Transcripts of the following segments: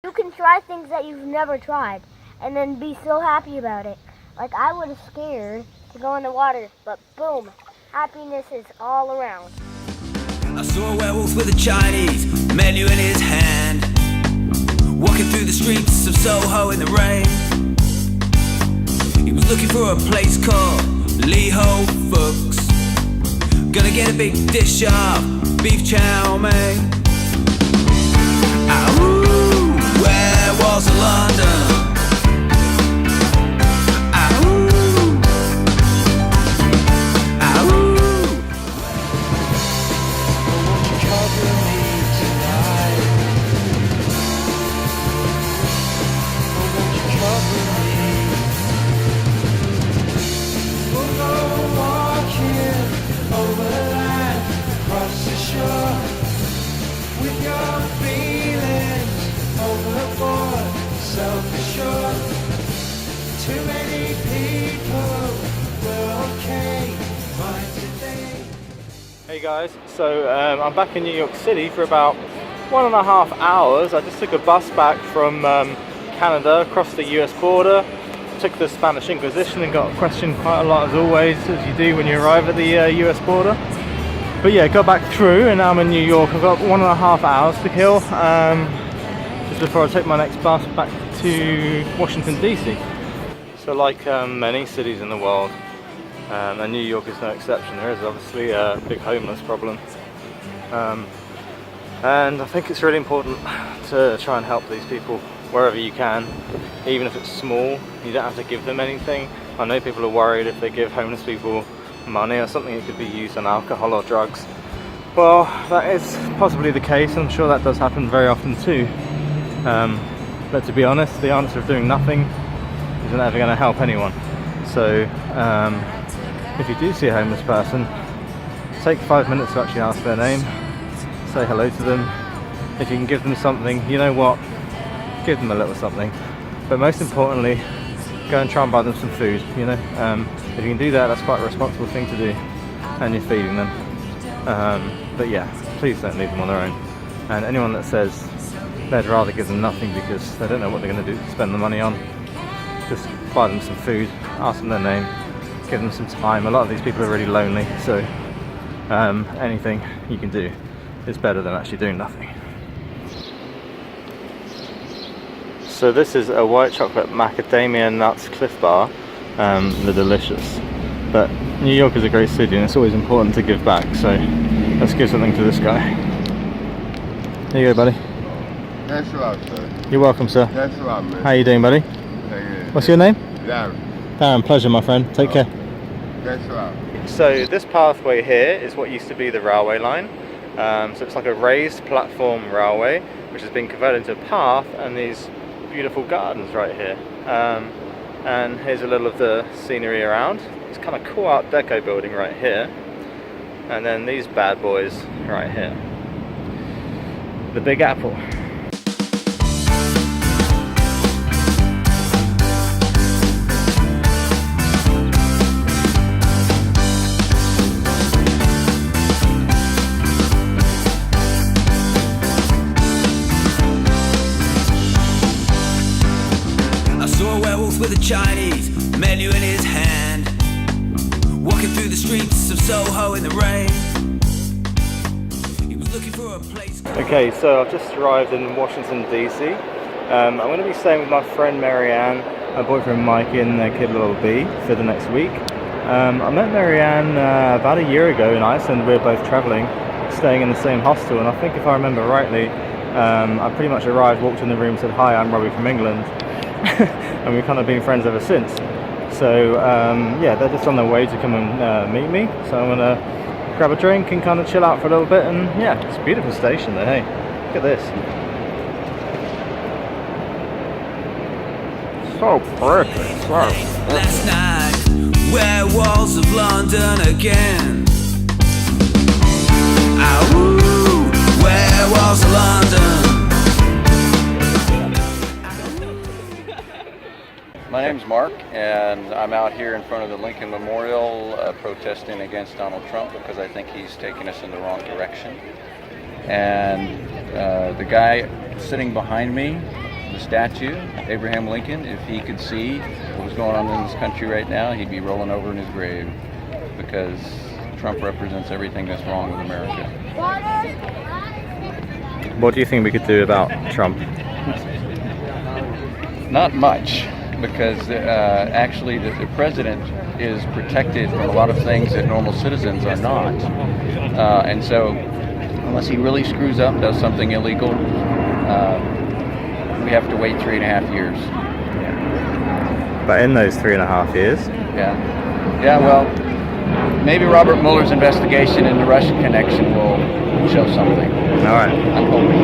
You can try things that you've never tried and then be so happy about it. Like I was scared to go in the water, but boom, happiness is all around. I saw a werewolf with a Chinese menu in his hand, walking through the streets of Soho in the rain. He was looking for a place called Lee Ho Fooks. Gonna get a big dish of beef chow mein. Ooh, where was London? Hey guys, so I'm back in New York City for about 1.5 hours. I just took a bus back from Canada across the US border, took the Spanish Inquisition and got questioned quite a lot as always, as you do when you arrive at the US border. But yeah, got back through and now I'm in New York. I've got 1.5 hours to kill just before I take my next bus back to Washington DC. So like many cities in the world, and New York is no exception, there is obviously a big homeless problem. And I think it's really important to try and help these people wherever you can, even if it's small. You don't have to give them anything. I know people are worried if they give homeless people money or something it could be used on alcohol or drugs. Well, that is possibly the case, and I'm sure that does happen very often too. But to be honest, the answer of doing nothing isn't ever going to help anyone. So if you do see a homeless person, take 5 minutes to actually ask their name, say hello to them. If you can give them something, you know what, give them a little something. But most importantly, go and try and buy them some food, you know. If you can do that, that's quite a responsible thing to do, and you're feeding them. But yeah, please don't leave them on their own. And anyone that says they'd rather give them nothing because they don't know what they're going to do, spend the money on, just buy them some food, ask them their name, give them some time. A lot of these people are really lonely, so anything you can do is better than actually doing nothing. So this is a white chocolate macadamia nuts Cliff Bar. They're delicious. But New York is a great city and it's always important to give back, so let's give something to this guy. Here you go, buddy. Thanks a lot, sir. You're welcome, sir. Thanks a lot, man. How you doing, buddy? What's your name? Darren. Darren, pleasure, my friend. Take care. Thanks a lot. So this pathway here is what used to be the railway line. So it's like a raised platform railway, which has been converted into a path, and these beautiful gardens right here. And here's a little of the scenery around. It's kind of cool Art Deco building right here. And then these bad boys right here. The Big Apple. With a Chinese menu in his hand, walking through the streets of Soho in the rain. He was looking for a place. Okay, so I've just arrived in Washington DC. I'm going to be staying with my friend Marianne, my boyfriend Mikey, and their kid little B for the next week. I met Marianne about a year ago in Iceland. We were both travelling, staying in the same hostel, and I think if I remember rightly, I pretty much arrived, walked in the room, said hi, I'm Robbie from England. And we've kind of been friends ever since. So yeah, they're just on their way to come and meet me. So I'm gonna grab a drink and kind of chill out for a little bit. And yeah, it's a beautiful station there. Hey, look at this. So pretty. So last night, where walls of London again. Ooh, where walls of London. My name's Mark, and I'm out here in front of the Lincoln Memorial protesting against Donald Trump because I think he's taking us in the wrong direction. And the guy sitting behind me the statue, Abraham Lincoln, if he could see what was going on in this country right now, he'd be rolling over in his grave, because Trump represents everything that's wrong with America. What do you think we could do about Trump? Not much, because actually the president is protected from a lot of things that normal citizens are not. And so, unless he really screws up, does something illegal, we have to wait 3.5 years. But in those 3.5 years? Yeah, well, maybe Robert Mueller's investigation into the Russian connection will show something. All right. I'm hoping.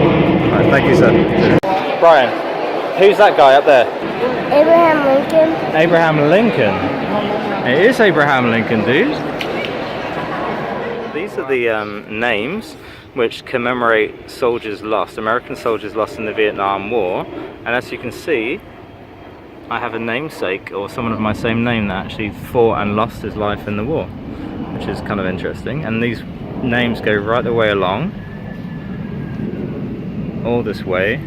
All right, thank you, sir. Brian, who's that guy up there? Abraham Lincoln. Abraham Lincoln. It is Abraham Lincoln, dude. These are the names which commemorate soldiers lost, American soldiers lost in the Vietnam War. And as you can see, I have a namesake, or someone of my same name, that actually fought and lost his life in the war, which is kind of interesting. And these names go right the way along, all this way,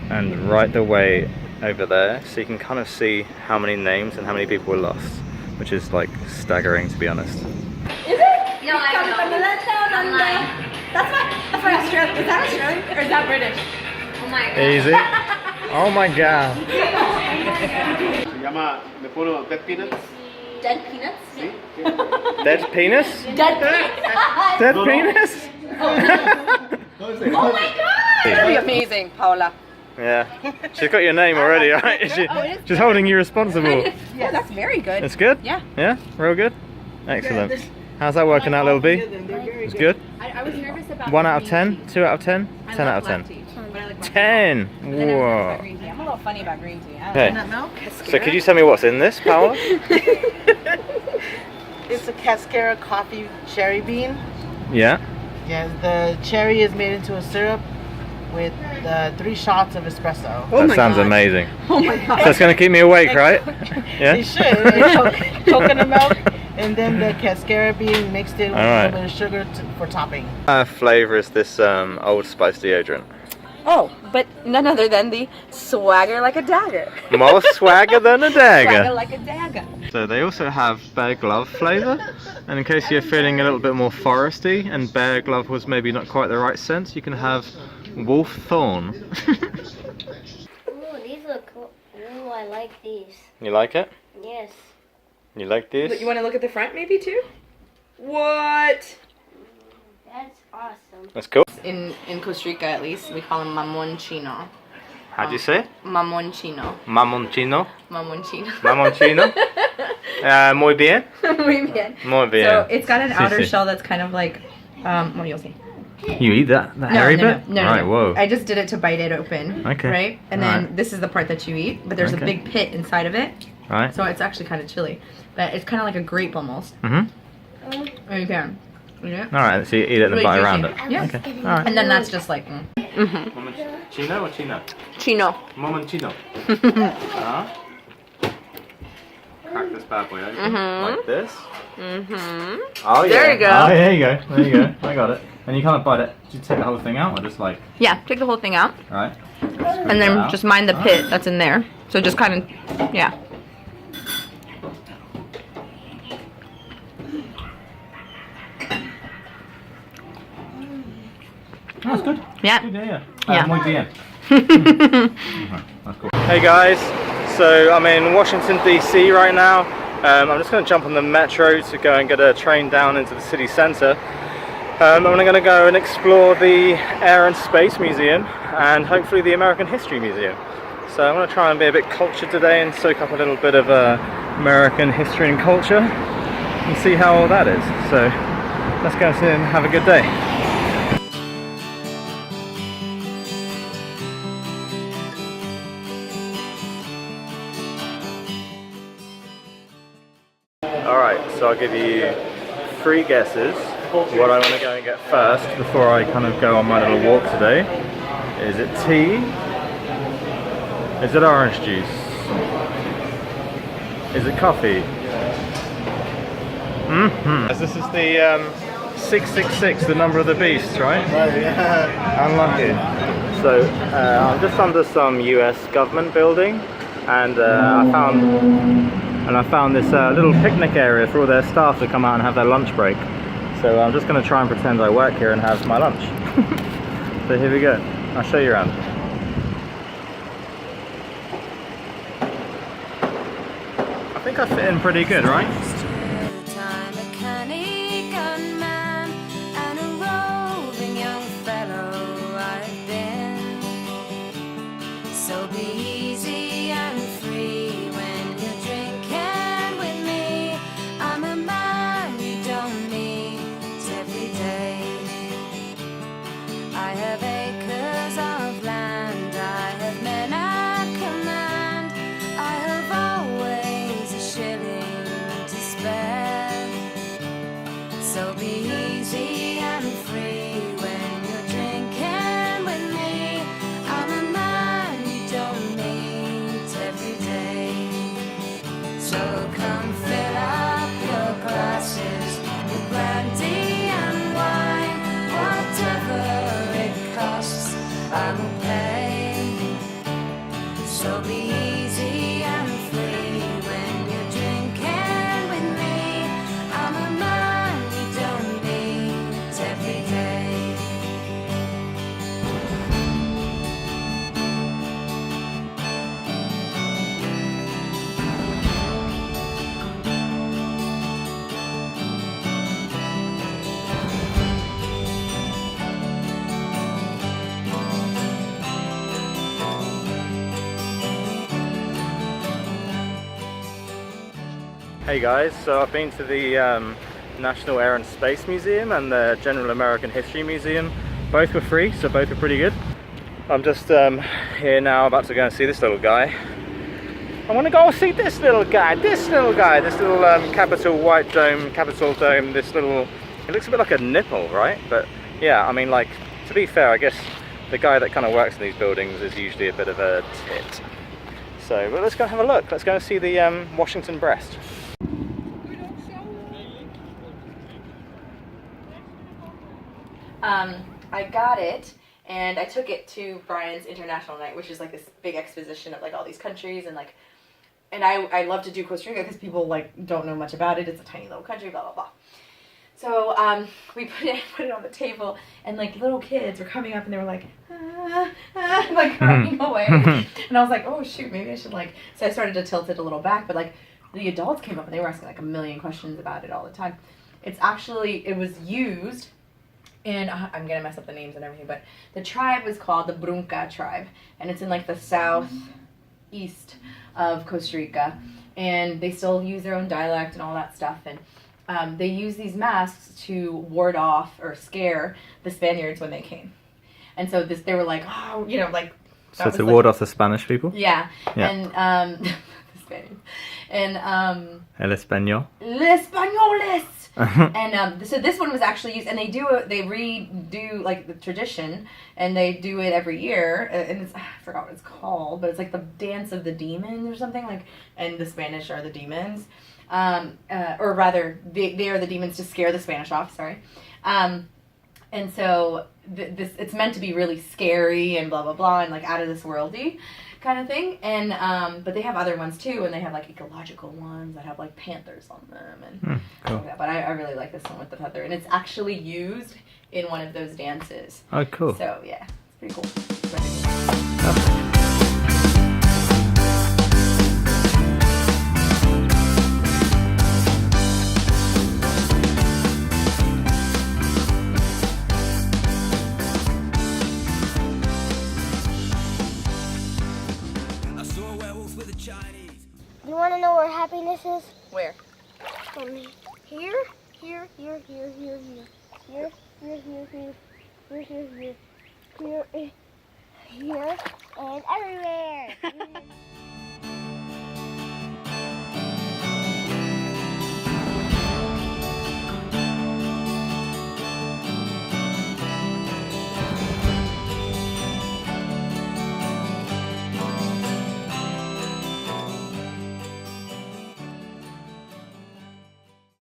and right the way over there, so you can kind of see how many names and how many people were lost, which is like staggering, to be honest. Is it? No, I don't know. I'm lying. That's my Australian. Is that Australian or is that British? Oh my god. Easy. Oh my god. Se llama, me pongo dead peanuts. Dead peanuts? ¿Sí? Dead penis? Dead peanuts. Dead penis? Oh my god! That'd be amazing, Paula. Yeah. She's got your name already, right? She's holding you responsible. Yeah, that's very good. It's good? Yeah. Yeah? Real good? Excellent. How's that working out, little B? It's good? I was nervous about 1 out of 10? 2 out of 10? 10 out of 10. 10! Whoa. I'm a little funny about green tea. Okay. So could you tell me what's in this, Paola? It's a cascara coffee cherry bean. Yeah. Yeah, the cherry is made into a syrup with 3 shots of espresso. That sounds amazing. Oh my god. That's going to keep me awake, right? Yeah? It should. It's coconut milk, and then the cascara bean mixed in with a little bit of sugar for topping. What flavour is this Old Spice deodorant? Oh, but none other than the swagger like a dagger. More swagger than a Swagger dagger. like a dagger. So they also have Bear Glove flavour, and in case you're feeling a little bit more foresty and Bear Glove was maybe not quite the right sense, you can have Wolf Thorn. Ooh, these look cool. Ooh, I like these. You like it? Yes. You like these? You want to look at the front maybe too? What? That's awesome. That's cool. In Costa Rica at least, we call them mamonchino. How do you say it? Mamonchino. Mamonchino? Mamonchino. Mamonchino? Muy bien? Muy bien. Muy bien. So it's got an outer Sí. shell that's kind of like, what do you say? You eat that hairy bit? No, Right, whoa. I just did it to bite it open. Okay. Right? And then Alright. this is the part that you eat, but there's a big pit inside of it. Right. So it's actually kind of chilly. But it's kind of like a grape almost. Mm-hmm. And you can. Yeah. Alright, so you eat it and Really bite juicy. around it. Yeah. Okay. Alright. And then that's just like, Chino or Chino? chino. Mamonchino. Crack this bad boy open like this. Mm-hmm. Oh yeah. There you go. Oh, there you go. There you go. I got it. And you kind of bite it. Do you take the whole thing out or just like? Yeah, take the whole thing out. Right. And then just mind the pit that's in there. So just kind of, yeah. Oh, that's good. Yeah. Good, yeah. Yeah. Muy bien. That's cool. Hey guys, so I'm in Washington DC right now. I'm just going to jump on the metro to go and get a train down into the city centre. I'm going to go and explore the Air and Space Museum and hopefully the American History Museum. So I'm going to try and be a bit cultured today and soak up a little bit of American history and culture and see how all that is. So let's go and have a good day. Alright, so I'll give you 3 guesses what I want to go and get first before I kind of go on my little walk today. Is it tea? Is it orange juice? Is it coffee? This is the 666, the number of the beast, right? Right, yeah. Unlucky. So I'm just under some US government building, and I found this little picnic area for all their staff to come out and have their lunch break. So I'm just going to try and pretend I work here and have my lunch. So here we go. I'll show you around. I think I fit in pretty good, right? Hey guys, so I've been to the National Air and Space Museum and the General American History Museum. Both were free, so both were pretty good. I'm just here now, about to go and see this little guy. I want to go see this little guy, this little Capitol white dome, Capitol dome, this little, it looks a bit like a nipple, right? But yeah, I mean, like, to be fair, I guess the guy that kind of works in these buildings is usually a bit of a tit. So, but let's go and have a look. Let's go and see the Washington breast. I got it and I took it to Brian's International Night, which is like this big exposition of like all these countries, and like, and I love to do Costa Rica because people like don't know much about it. It's a tiny little country, blah blah blah. So we put it on the table, and like little kids were coming up and they were like like running away, and I was like, oh shoot, maybe I should like. So I started to tilt it a little back, but like the adults came up and they were asking like a million questions about it all the time. It's actually, it was used. And I'm gonna mess up the names and everything, but the tribe was called the Brunca tribe, and it's in like the southeast of Costa Rica, and they still use their own dialect and all that stuff, and they use these masks to ward off or scare the Spaniards when they came, and so they were like, oh, you know, like. So to ward off the Spanish people. Yeah. And the Spaniards, and El Español. Les Españoles. And so this one was actually used, and they redo like the tradition, and they do it every year, and I forgot what it's called, but it's like the dance of the demons or something, like, and the Spanish are the demons, or rather they are the demons to scare the Spanish off, sorry. And so this, it's meant to be really scary and blah blah blah and like out of this worldy kind of thing, and but they have other ones too, and they have like ecological ones that have like panthers on them, and cool. Like that. But I really like this one with the feather, and it's actually used in one of those dances. Oh, cool. So yeah, it's pretty cool. You want to know where happiness is? Where? Here, here, here, here, here, here, here, here, here, here, here, here, here, here, here, and everywhere.